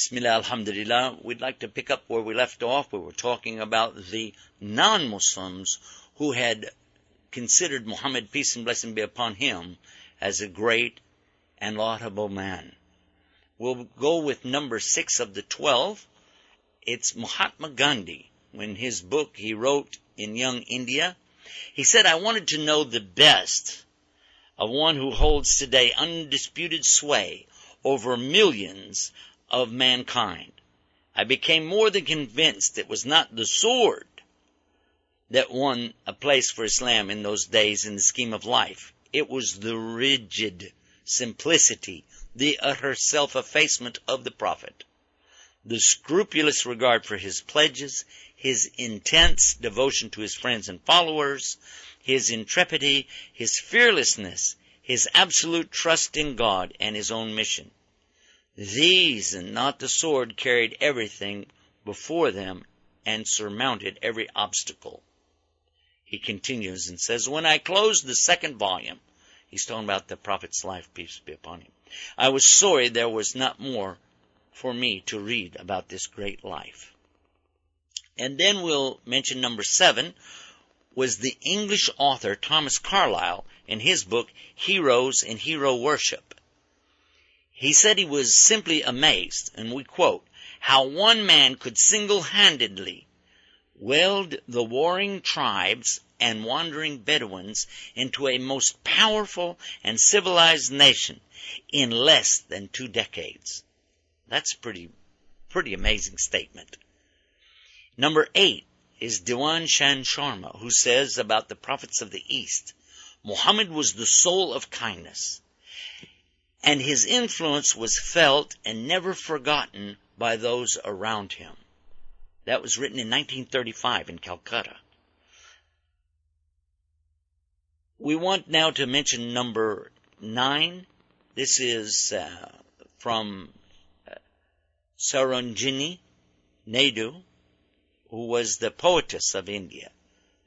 Bismillah, alhamdulillah. We'd like to pick up where we left off. We were talking about the non-Muslims who had considered Muhammad, peace and blessing be upon him, as a great and laudable man. We'll go with number 6 of the 12. It's Mahatma Gandhi. When his book he wrote in Young India, he said, I wanted to know the best of one who holds today undisputed sway over millions of mankind. I became more than convinced it was not the sword that won a place for Islam in those days in the scheme of life. It was the rigid simplicity, the utter self-effacement of the Prophet, the scrupulous regard for his pledges, his intense devotion to his friends and followers, his intrepidity, his fearlessness, his absolute trust in God and his own mission. These, and not the sword, carried everything before them and surmounted every obstacle. He continues and says, when I closed the second volume, he's talking about the Prophet's life, peace be upon him, I was sorry there was not more for me to read about this great life. And then we'll mention number 7 was the English author Thomas Carlyle in his book, Heroes and Hero Worship. He said he was simply amazed, and we quote, how one man could single-handedly weld the warring tribes and wandering Bedouins into a most powerful and civilized nation in less than 2 decades. That's a pretty amazing statement. Number 8 is Diwan Shan Sharma, who says about the prophets of the East, Muhammad was the soul of kindness, and his influence was felt and never forgotten by those around him. That was written in 1935 in Calcutta. We want now to mention number 9. This is from Sarojini Naidu, who was the poetess of India.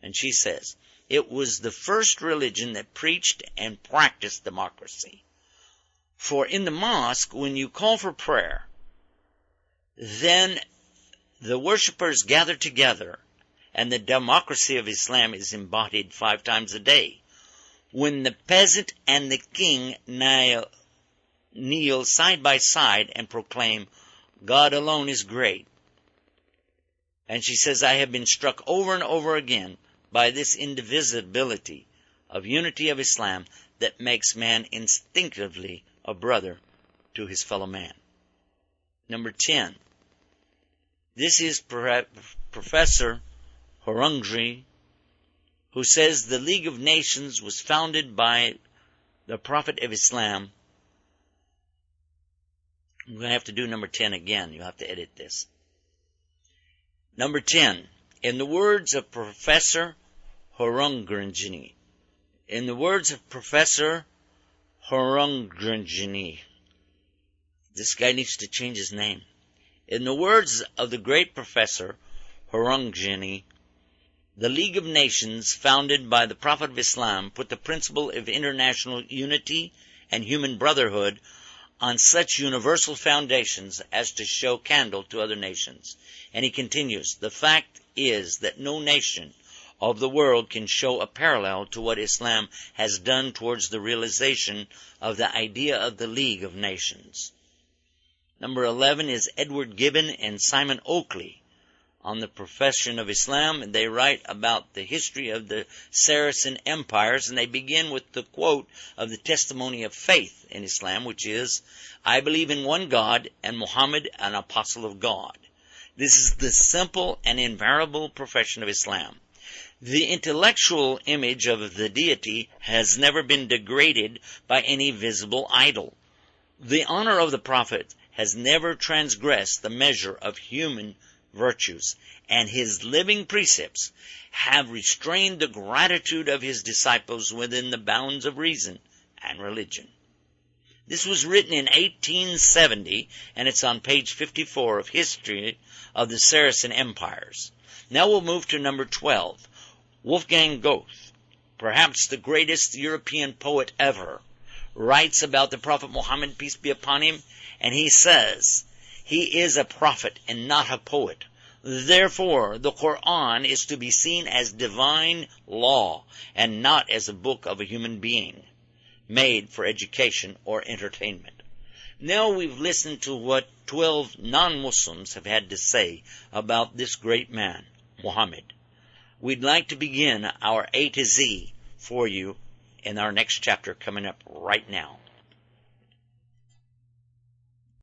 And she says, it was the first religion that preached and practiced democracy. For in the mosque, when you call for prayer, then the worshippers gather together, and the democracy of Islam is embodied 5 times a day. When the peasant and the king kneel side by side and proclaim, God alone is great. And she says, I have been struck over and over again by this indivisibility of unity of Islam that makes man instinctively a brother to his fellow man. Number 10. This is Professor Horungri, who says the League of Nations was founded by the Prophet of Islam. I'm going to have to do number 10 again. You'll have to edit this. Number 10. In the words of Professor Horungri, this guy needs to change his name. In the words of the great Professor Horungri, the League of Nations, founded by the Prophet of Islam, put the principle of international unity and human brotherhood on such universal foundations as to show candle to other nations. And he continues, the fact is that no nation of the world can show a parallel to what Islam has done towards the realization of the idea of the League of Nations. Number 11 is Edward Gibbon and Simon Oakley on the profession of Islam, and they write about the history of the Saracen empires, and they begin with the quote of the testimony of faith in Islam, which is, I believe in one God and Muhammad, an apostle of God. This is the simple and invariable profession of Islam. The intellectual image of the deity has never been degraded by any visible idol. The honor of the Prophet has never transgressed the measure of human virtues, and his living precepts have restrained the gratitude of his disciples within the bounds of reason and religion. This was written in 1870, and it's on page 54 of History of the Saracen Empires. Now we'll move to number 12. Wolfgang Goethe, perhaps the greatest European poet ever, writes about the Prophet Muhammad, peace be upon him, and he says, He is a prophet and not a poet. Therefore, the Quran is to be seen as divine law and not as a book of a human being, made for education or entertainment. Now we've listened to what 12 non-Muslims have had to say about this great man, Muhammad. We'd like to begin our A to Z for you in our next chapter coming up right now.